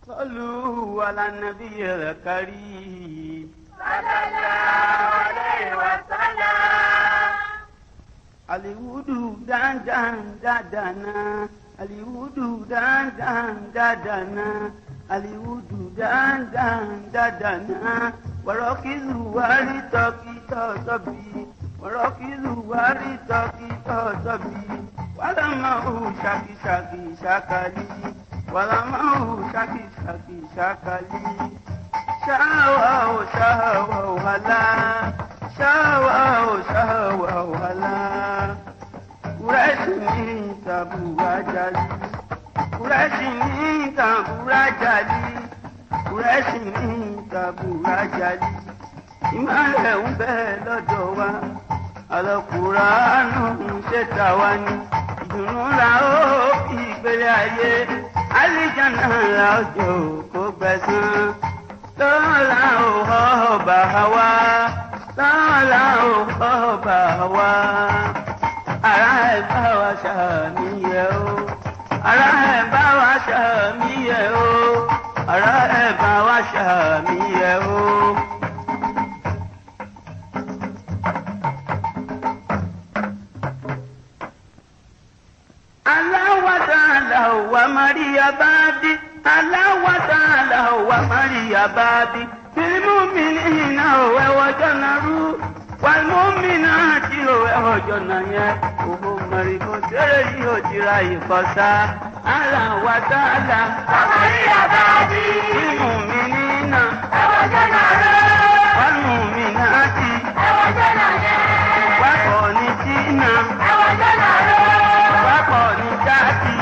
صلوا على النبي الكريم صلى الله عليه وسلم. الوجود دندنا الوجود دندنا الوجود دندنا وركزوا ورتقي تصبي وركزوا ورتقي تصبي ولما هو شاكي شاكي شاكالي ولما هو شاكي شاكي شاكالي شاوه شاوه هلا شاوه شاوه هلا ورشني تابوا جالي ورشني تابوا جالي ورشني تابوا جالي ìmọ̀lẹ̀ ń bẹ lọ́dọ̀ wa Al-Qur'anu ń ṣètà wa ni ìdùnnú la ó fi ìgbélé ayé àlìjánnà la ó jò kó gbẹ̀san lọ́la ò ọba wa lọ́la ò ọba wa ara ẹ̀ bá wa ṣàmìyẹ o ara ẹ̀ bá wa ṣàmìyẹ o ara ẹ̀ bá wa ṣàmìyẹ o. wa Maria babi Allah wa ta'ala wa Maria babi bil mu'minina wa wajanaru wal mu'minati wa wajanaya o mari ko tere yo jira ikosa Allah wa ta'ala wa Maria babi bil mu'minina wa wajanaru wal mu'minati wa wajanaya wa qanitina wa wajanaru wa qanitati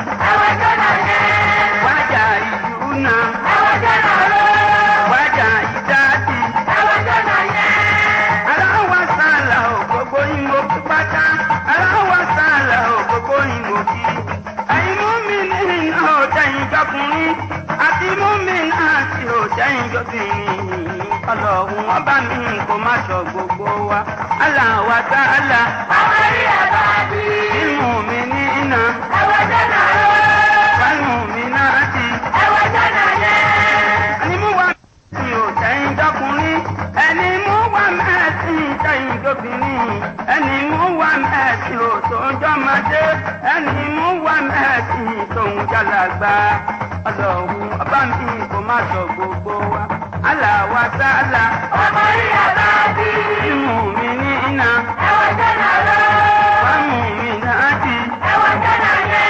Ọlọ́run ọba mi kò má sọ gbogbo wa Allah wa ta'ala àwárí àbábí ìmú mi ní iná ẹwà jẹ́nà wánú mi náà ti ẹwà jẹ́nà yẹ. ẹni mú wa mẹ́sìn ò tẹ̀yìn dọ́kùnrin ẹni mú wa mẹ́sìn tẹ̀yìn dọ́bìnrin ẹni mú wa mẹ́sìn ò tó ń jọmọdé ẹni mú wa mẹ́sìn tó ń jálàgbá Ọlọ́run ọba mi kò má sọ gbogbo wa. Allah wa ta'ala àwárí àbábí ìmú mi ní iná ẹwà jẹ́nà wánú mi náà ti ẹwà jẹ́nà yẹ.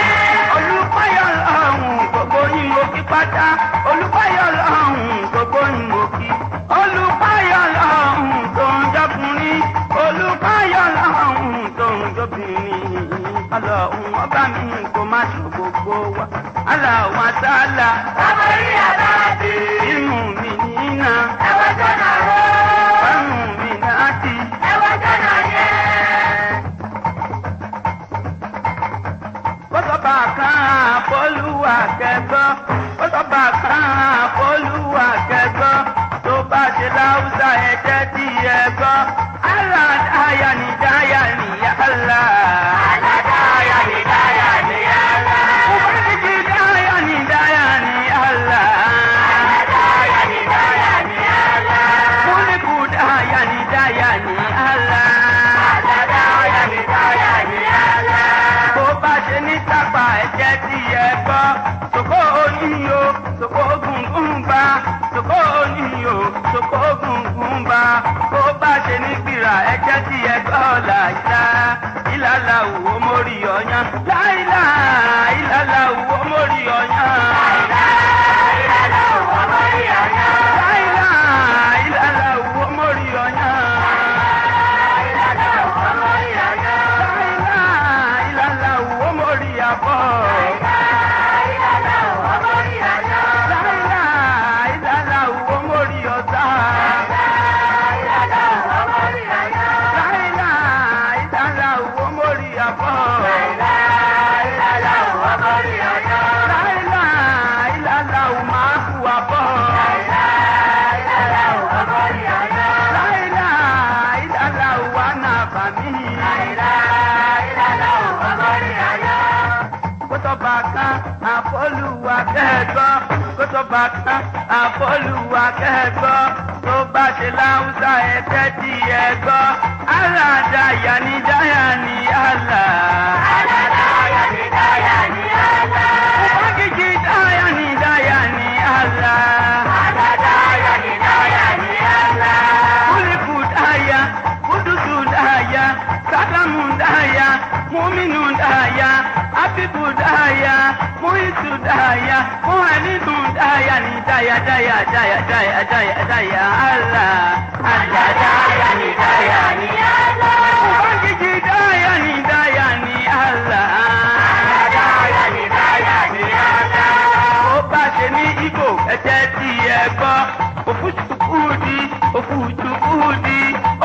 olùpáyọ̀ lọ́hùn gbogbo yín mo kí pátá olùpáyọ̀ lọ́hùn gbogbo yín mo kí olùpáyọ̀ lọ́hùn tó ń jọkùnrin olùpáyọ̀ lọ́hùn tó ń jọbìnrin Ọlọ́run ọba mi kò má sọ gbogbo wa Allah wa ta'ala àwárí àbábí ìmú mi ní iná ẹwà jẹ́nà wánú mi náà ti ẹwà jẹ́nà yẹ. bọ́sọ̀bà kan àpọ́lùwà kẹgbọ́ bọ́sọ̀bà kan àpọ́lùwà kẹgbọ́ tó bá ṣe láwùsà ẹ̀jẹ̀ tí ẹ gbọ́ aládáyà ní dáyà ní Allah. Aládáyà ní dáyà ní Allah. Ubangiji dáyà ní dáyà ní Allah. Aládáyà ní dáyà ní Allah. Múlíkù dáyà ní dáyà ní Allah. Aládáyà ní dáyà ní Allah. Bó bá ṣe ní tápà ẹ̀jẹ̀ tí ẹ gbọ́ sòkó oníyó sòkó gungun bá sòkó oníyó sòkó gungun bá bó bá ṣe ní gbìrà ẹ̀jẹ̀ tí ẹ gbọ́ làyílá ìlàlà òwò mórí ọ̀yán láìlá ìlàlà òwò mórí ọ̀yán láìlá ìlàlà òwò mórí ọ̀yán láìlá ìlàlà òwò mórí ọ̀yán láìlá ìlàlà òwò mórí àbọ̀. Àfọlùwà kẹ́gbọ́. tó tó bá tán àfọlùwà kẹgbọ́ tó bá ṣe láwùsá ẹ̀tẹ́ tí ẹ gbọ́ aládáyà ní dáyà ní àlà. Aládáyà ní dáyà ní àlà. Òbágíjì dáyà ní dáyà ní àlà. Aládáyà ní dáyà ní àlà. Kúlíkù dáyà, kúdùsù dáyà, sálámù dáyà, múmínú dáyà, ábíbù dáyà, múhìsù dáyà, múhàlínú dáyà ní dáyà dáyà dáyà dáyà dáyà dáyà àlà. Aládáyà ní dáyà ní àlà. Òbágíjì dáyà ní dáyà ní àlà. Aládáyà ní dáyà ní àlà. Ó bá ṣe ní Ìgbò ẹ̀jẹ̀ tí ẹ gbọ́. Òfújùkúdì, òfújùkúdì,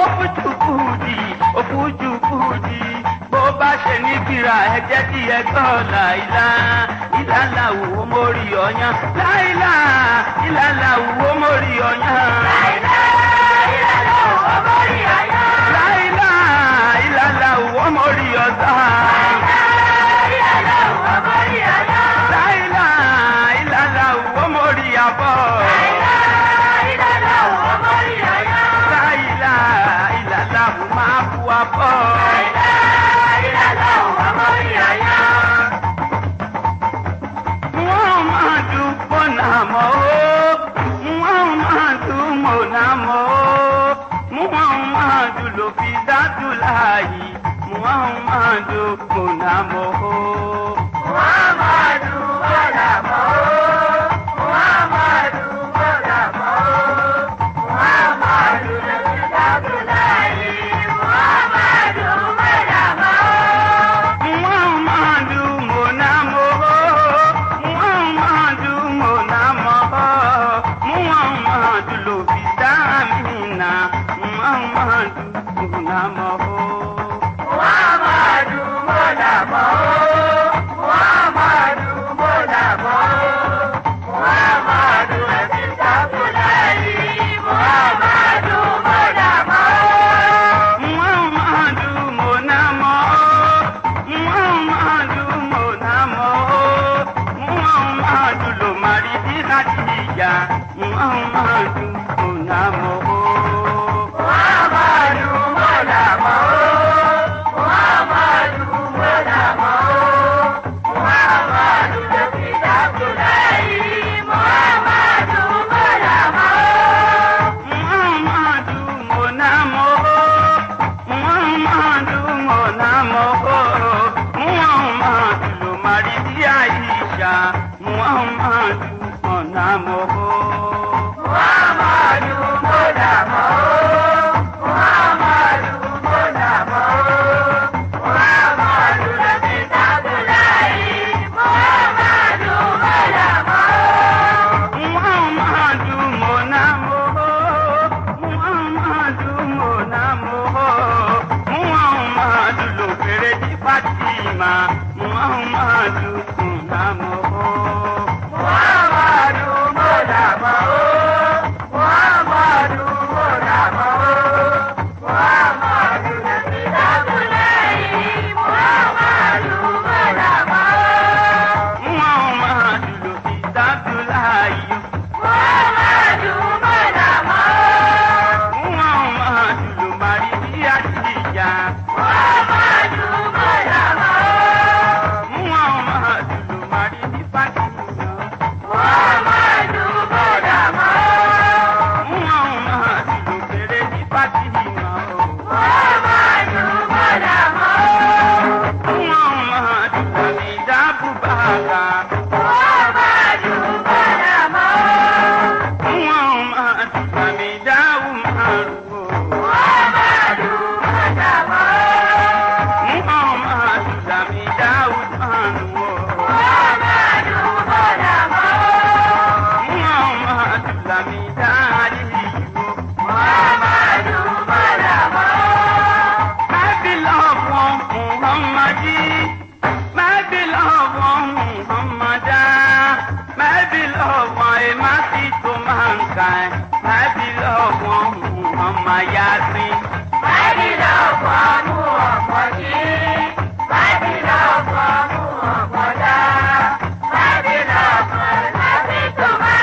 òfújùkúdì, òfújùkúdì. Bó bá ṣe ní Bírà ẹ̀jẹ̀ tí ẹ gbọ́ láìlá. Ìlàlà òwò mórí ọyàn. Láìlá, ìlàlà òwò mórí ọyàn. Láìlá ìlàlá òwò mórí ọyàn. Láìlá, ìlàlà òwò mórí ọ̀sán. Láìlá ìlàlá òwò mórí ọyàn. Láìlá, ìlàlà òwò mórí àbọ̀. Láìlá ìlàlá òwò mórí ọyàn. Láìlá, ìlàlà òwò máa bu àbọ̀. Láìlá ìlàlá òwò mórí ọyàn. Muhammadu monamo, Muhammadu monamo, Muhammadu ló fi dájú láàyè, Muhammadu monamo. Muhammadu Mọ́làmọ́. Muhammadu Mọ́làmọ́. Muhammadu lẹ́sìn dákúláyé. Muhammadu Mọ́làmọ́. Muhammadu monamo, Muhammadu monamo, Muhammadu ló fi dá Amina, Muhammadu monamo. Muhammadu Mọ́làmọ́. Muhammadu Mọ́làmọ́. Muhammadu lẹ́sìn dákúláyé. Muhammadu Mọ́làmọ́. Muhammadu monamo, Muhammadu monamo, Muhammadu ló mari di Khadija, Muhammadu monamo. Muhammadu Mọ́làmọ́. Muhammadu Mọ́làmọ́. Muhammadu lẹ́sìn dákúláyé. Muhammadu Mọ́làmọ́. Muhammadu monamo, Muhammadu monamo, Muhammadu ló mari di Aisha, Muhammadu monamo. Muhammadu Mọ́làmọ́. Muhammadu Mọ́làmọ́. Muhammadu lẹ́sìn dákúláyé. Muhammadu Mọ́làmọ́. Muhammadu monamo, Muhammadu monamo, Muhammadu ló fèrè di Fatima, Muhammadu monamo. Muhammadu Mọ́làmọ́. Muhammadu Mọ́làmọ́. Muhammadu lẹ́sìn dákúláyé. Muhammadu Mọ́làmọ́. Muhammadu ló fi dájú láàyò, Muhammadu Mọ́làmọ́. Muhammadu ló mari di Àdìjà, Muhammadu Mọ́làmọ́. Muhammadu ló mari di Fatima, Muhammadu Mọ́làmọ́. Muhammadu ló fèrè di Fatima, Muhammadu Mọ́làmọ́. Muhammadu làbí dábù bàbá, Muhammadu Mọ́làmọ́. Muhammadu làbí dáwù màrúwò, Muhammadu Mọ́làmọ́. Muhammadu làbí dáwù màrúwò, Muhammadu Mọ́làmọ́. Muhammadu làbí dáàlì ìwò. Muhammadu Mọ́làmọ́. My beloved one, Muhammadi, my beloved one, Muhammada, my beloved one, a mercy to mankind, my beloved one, Muhammad Yasin. Báyìí lọ́pọ̀ mú ọ̀pọ̀ jí. Báyìí lọ́pọ̀ mú ọ̀pọ̀ dá. Báyìí lọ́pọ̀ láti tó máa.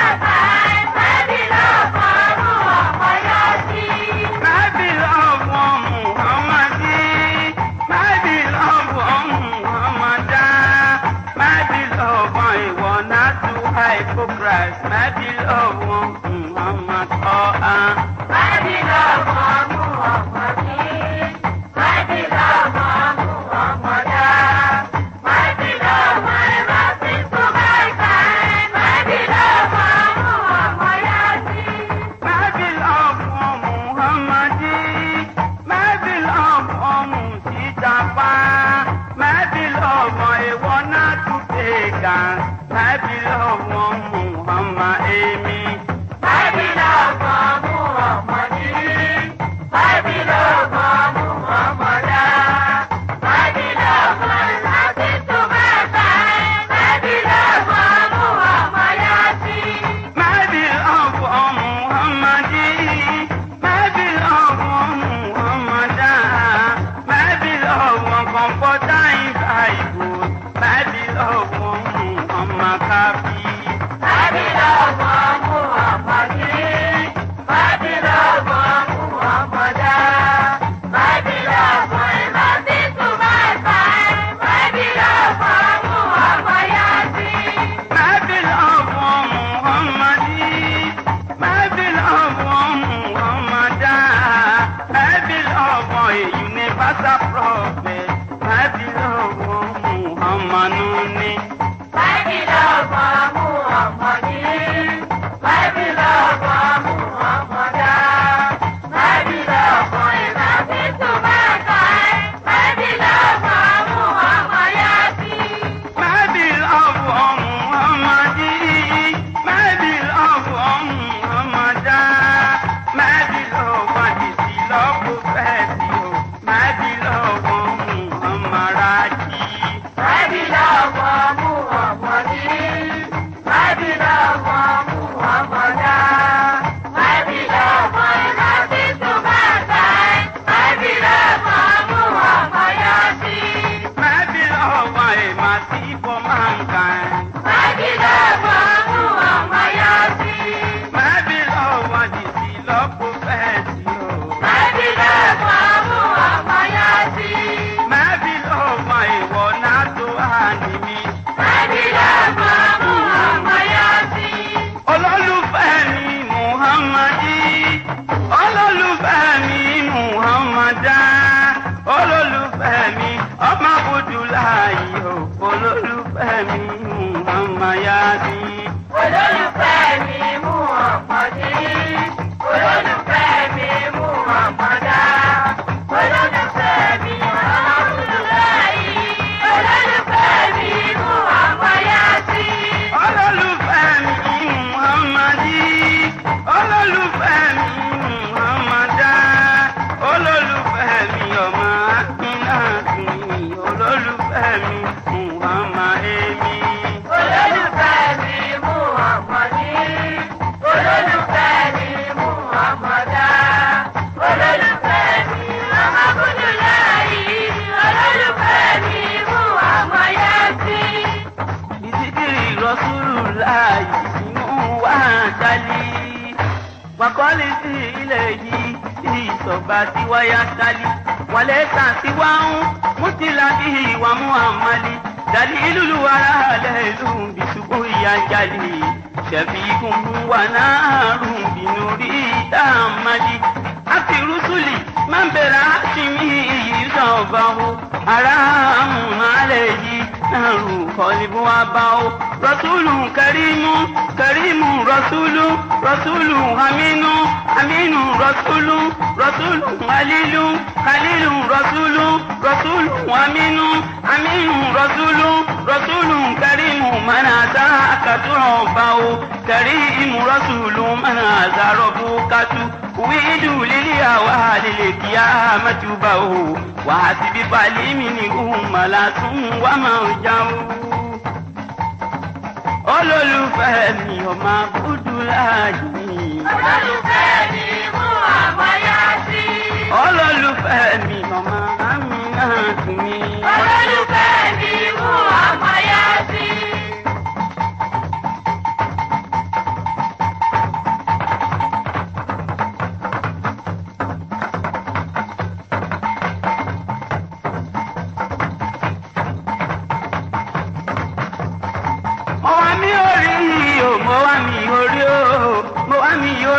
Mo wá mi orí o,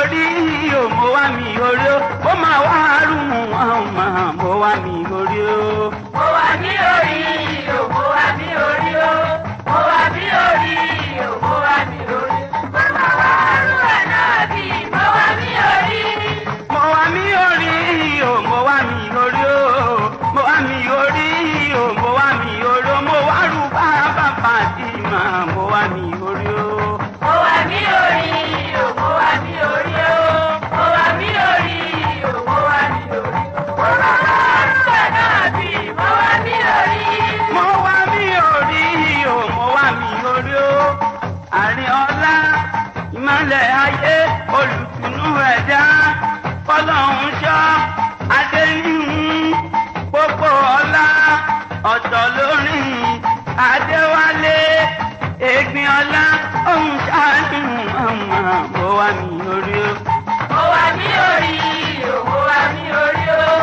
orí o mo wá mi orí o ó máa wá rùn wọn máa mo wá mi orí o. mo wá mi orí o mo wá mi orí o mo wá mi orí o mo wá mi orí mo máa wá rùn ànábì mo wá mi orí. mo wá mi orí o mo wá mi orí o mo wá mi orí o mo wá mi orí o mo wá rù bàbá Fátímà mo wá mi orí o. mo wá mi orí o mo wá mi orí o mo wá mi orí o mo wá mi orí mo máa wá rùn ànábì mo wá mi orí. mo wá mi orí o mo wá mi orí o àárín ọlá ìmọ̀lẹ̀ ayé olùtùnú ẹ̀dá fọlọ́hún ṣọ́ adéníhùn pópó ọlá ọ̀tọ̀ lórin adéwálé ègbìn ọlá òun ṣáájú ọmọ mo wá mi orí o. mo wá mi orí o mo wá mi orí o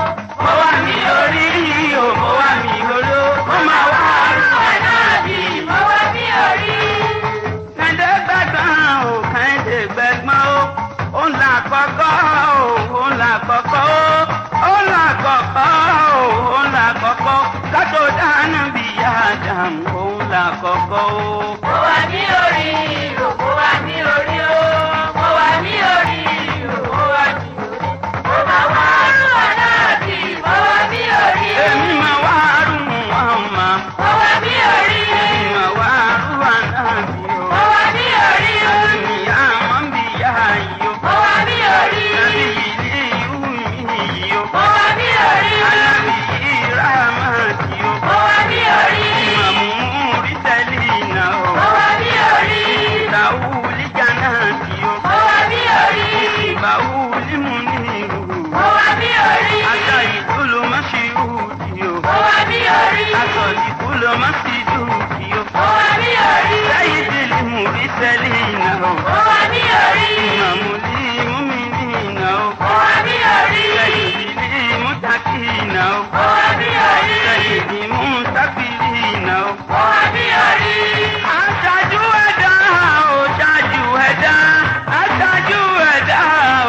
mo wá mi orí o mo wá mi orí o mo máa wá rùn ànábì mo wá mi orí. kẹ́ńdé gbẹ̀gbọ́n o kẹ́ńdé gbẹ̀gbọ́n o òun là kọ́kọ́ o òun là kọ́kọ́ o òun là kọ́kọ́ o òun là kọ́kọ́ kátó dáná bí Ádámù òun là kọ́kọ́ o. mo wá mi orí o mo wá mi orí o mo wá mi orí o mo wá mi orí mo máa wá rùn ànábì mo wá mi orí. èmi máa wá rùn wọn mà. mo wá mi orí. èmi máa wá rùn ànábì o. mo wá mi orí. èmi yá mọ́ bí yá yìí o. mo wá mi orí. nàbí ilé ìhù mi yìí o. mo wá mi orí. alábì ìrà máa ti o. mo wá mi orí. ìmàmù rí tẹ́lẹ̀ iná o. mo wá mi orí. ìtàwùlì jàǹdà ti o. mo wá mi orí. ìbáwùlì mú ní ìlú. mo wá mi orí. aṣọ ìkúlù má ṣe hù tí o. mo wá mi orí. aṣọ ìkúlù má ṣe dùn tí o. mo wá mi orí. lẹ́yìn délé mú rí tẹ́lẹ̀ iná o. mo wá mi orí. ìmàmù lì mú mi ní iná o. mo wá mi orí. lẹ́yìn délé mú takì iná o. mo wá mi orí. lẹ́yìn délé mú tábìlì iná o. mo wá mi orí. aṣáájú ẹ̀dá ò ṣáájú ẹ̀dá aṣáájú ẹ̀dá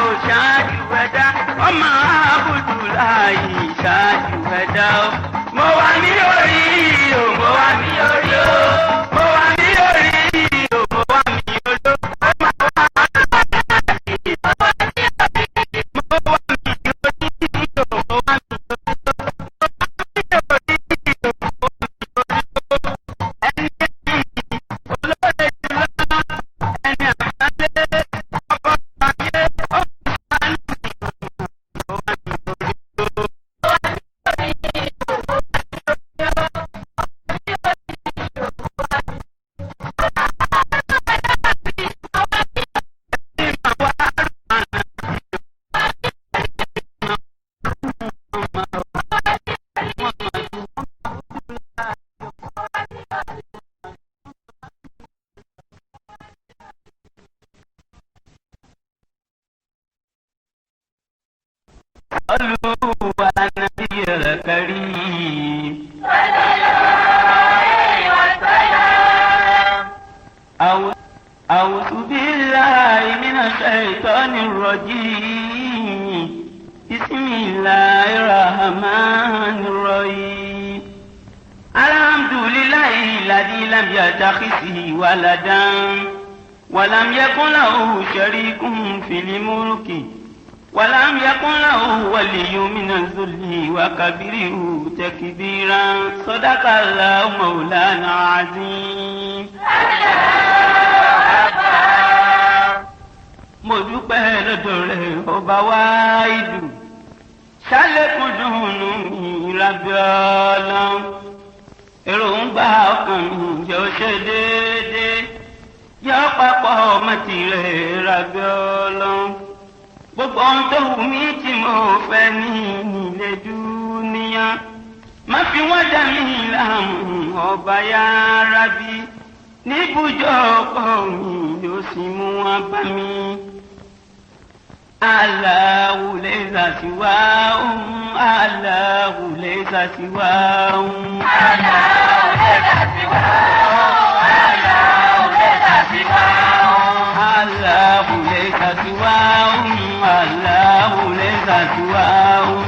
ò ṣáájú ẹ̀dá ọmọ Abudulayi ṣáájú ẹ̀dá o. mo wà ní orí o mo wà ní orí o mo wà ní orí o mo wà ní orí o mo wà ní orí o mo wà ní orí o mo wà ní orí صلوا على النبي الكريم صلى الله عليه وسلم. أعوذ بالله من الشيطان الرجيم بسم الله الرحمن الرحيم الحمد لله الذي لم يتخذ ولدا ولم يكن له شريك في الملك ولم يكن له ولي من الذل وكبره تكبيرا صدق الله مولانا العظيم. mo dúpẹ́ lọ́dọ̀ rẹ̀ ọba wáìdù ṣálẹ́kùn dùnú mi lábẹ́ ọlọ́run èròǹgbà ọkàn mi jẹ́ ó ṣe déédéé yọ papọ̀ mọ́tì rẹ̀ lábẹ́ ọlọ́run. gbogbo ohun tó wù mí tí mo fẹ́ ní nílé dúníyà má fi wọ́n dá mi láàmú ọba yá rábí níbùjọ́ ọkọ mi yóò sì mú wọn bá mi. Allahu laysa siwahum, Allahu laysa siwahum, Allahu laysa siwahum, Allahu laysa siwahum, Allahu laysa siwahum. سواهم الله ليس سواهم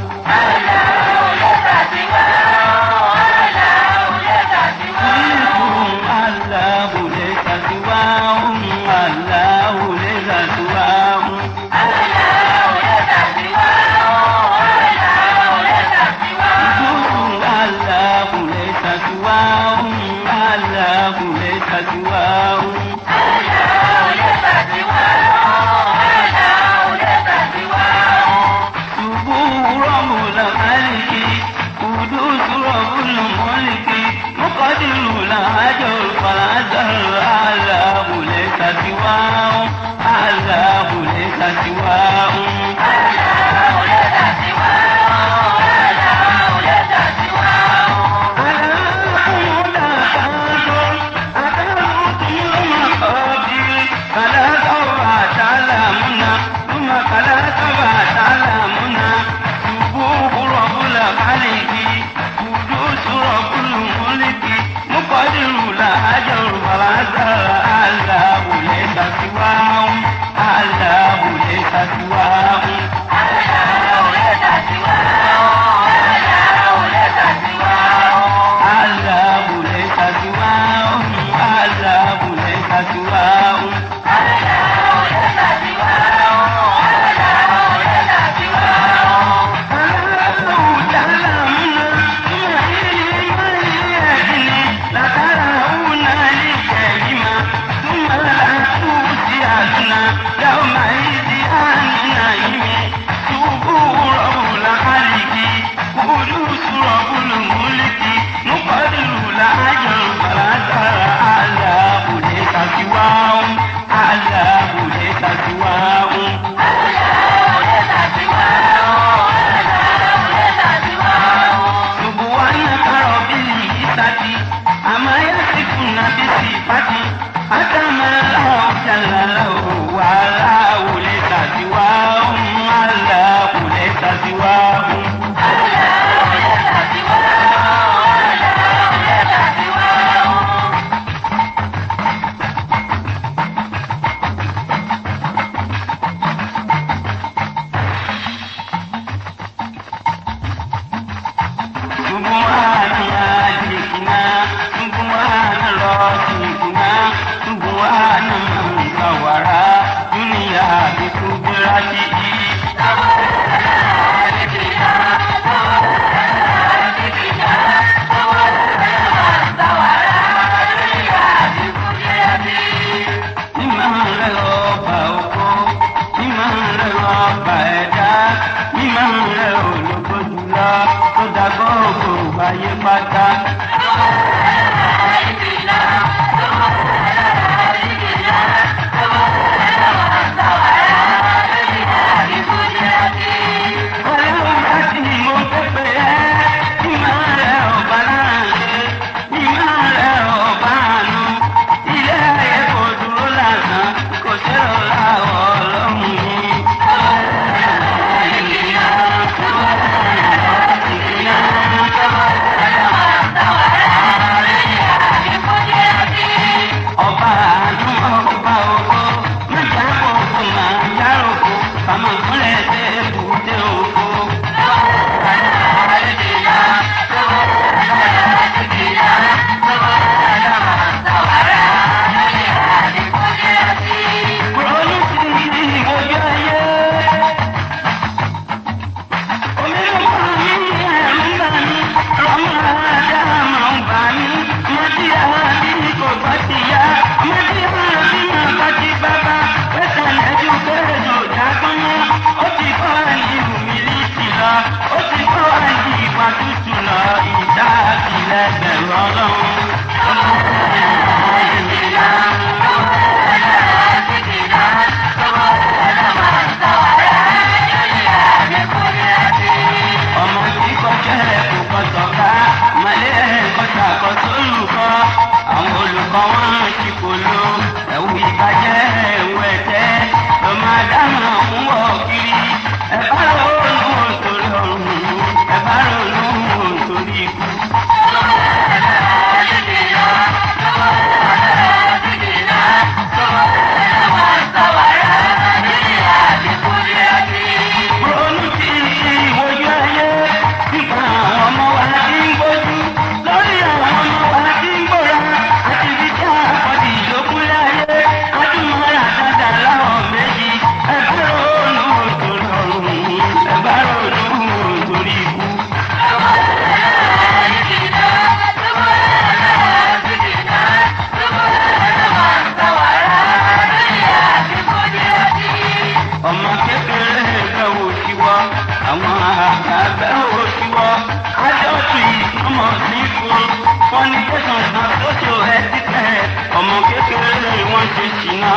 àtòjò ẹ ti tẹ̀ ọmọ kékeré wọ́n ṣe ṣìnà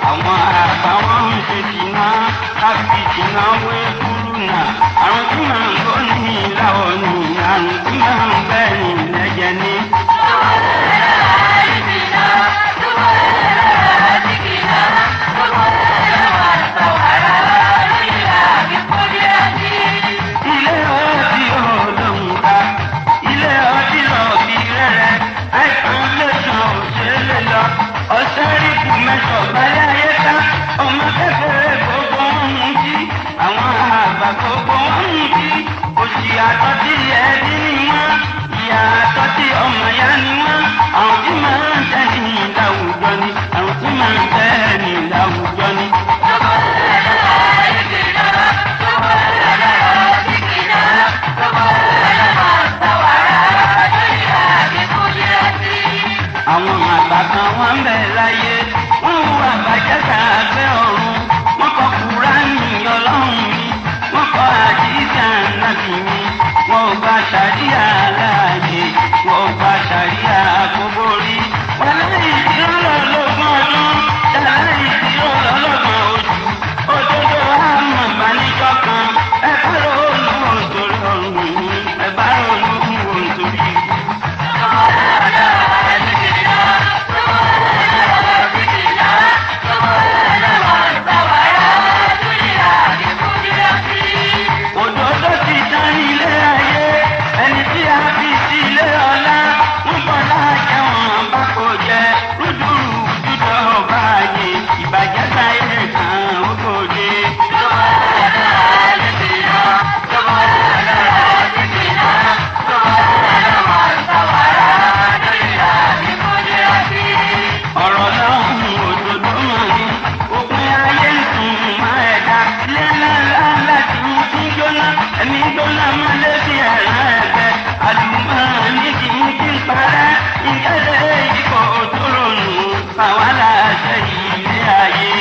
àwọn àgbà wọn ń ṣe ṣìnà káfí ṣìnà wé kúrú nà àrùn tí màá ń gbọ́ ní ìlàwọ̀ ní àrùn tí màá ń bẹ́ ní ìlẹ́jẹ̀ ní. Àtọ́tí ẹbí ni wọ́n, ìyá àtọ́tí ọmọ ya ni wọ́n, àwọn tí máa ń tẹ́ ní ìdáwùjọ ni, àwọn tí máa ń tẹ́ ní ìdáwùjọ ni. Àwọn àgbà kan wọ́n ń bẹ láyé, wọ́n hu àbájá sàgbẹ́ ọ̀run, wọ́n kọ Kùránì Ọlọ́run mi, wọ́n kọ àdìsí Ànábì mi. Wọ́n gba ṣàríà láàyè, wọ́n gba ṣàríà kóbórí. Wọ́n lẹ́yìn tí ó lọ lọ́gbọ̀n ọdún, lẹ́yìn tí ó lọ lọ́gbọ̀n oṣù. Òdodo àmọ̀ ìbánijọ́ kan, ẹ bá ronú òǹtorí ọ̀run mi, ẹ bá ronú òǹtorí ìlú. Òdodo ti tán ilé ayé, ẹni tí a fi sí ilé ọlá, ń bọ̀ láàjẹ́ wọn bá kò jẹ́, rúdúrú dúdọ̀ ọba ayé, ìbàjẹ́ sáyé kan ó kò dé. Ọ̀rọ̀ lọ́hùn òdodo mọ̀ ní, òpin ayé ń sùn mọ́ ẹ̀dá, ilé ńláńlá láti ń tún jóná, ẹ̀mí gbóná máa lé sí ẹ̀ràn ẹ̀gbẹ́, àlùmọ́ ní kì í kí n parẹ́, ìkẹ́lẹ́ ìkọ̀ tó rọrùn, àwa láṣẹ ilé ayé.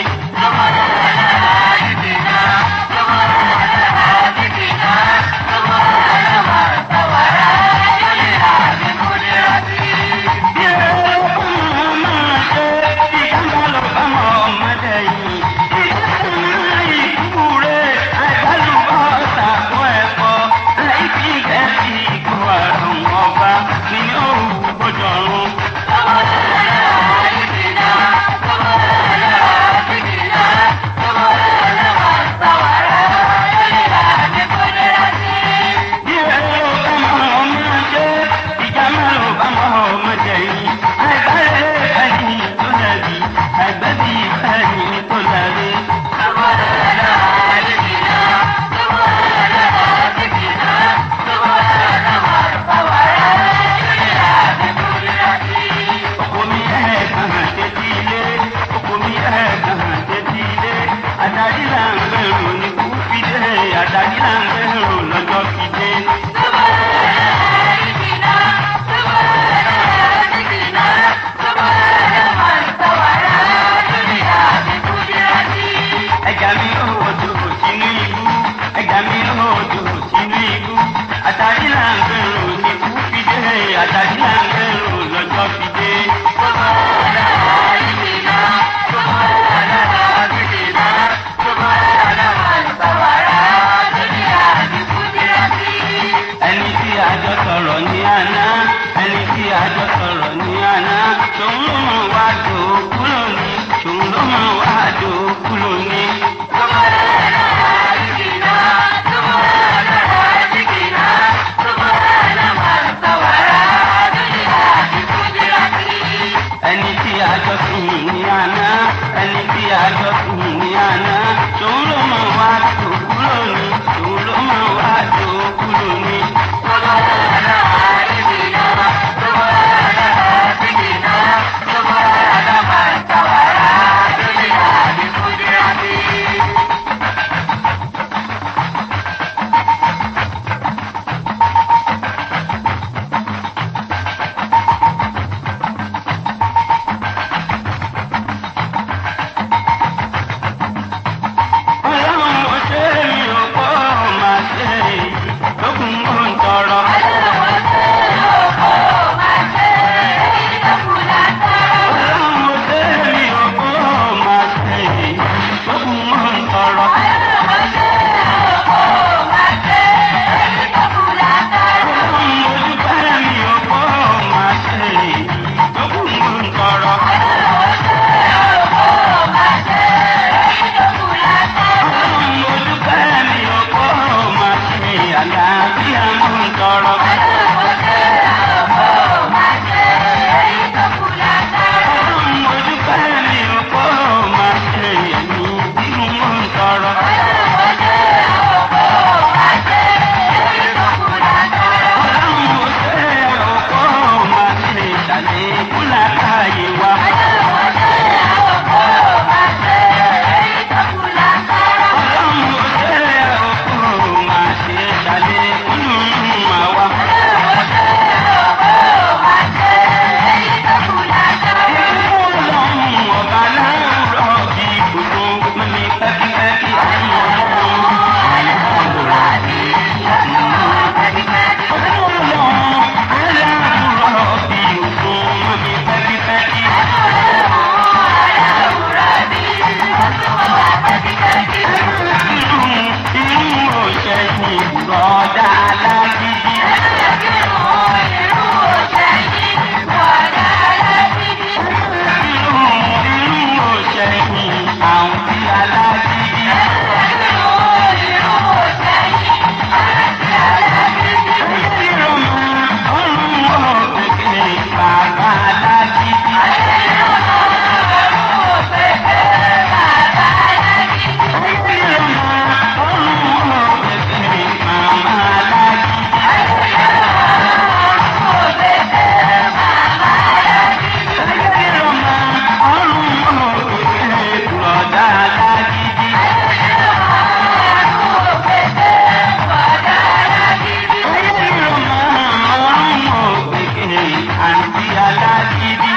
àǹtí alágídí.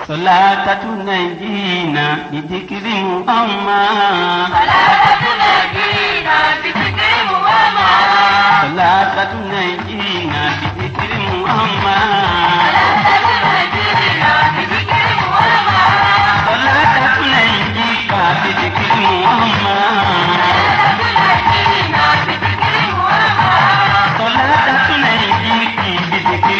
صلاة نجينا بذكر محمد صلاة نجينا بذكر محمد صلاة نجينا بذكر محمد صلاة نجيك بذكر محمد صلاة نجيك بذكر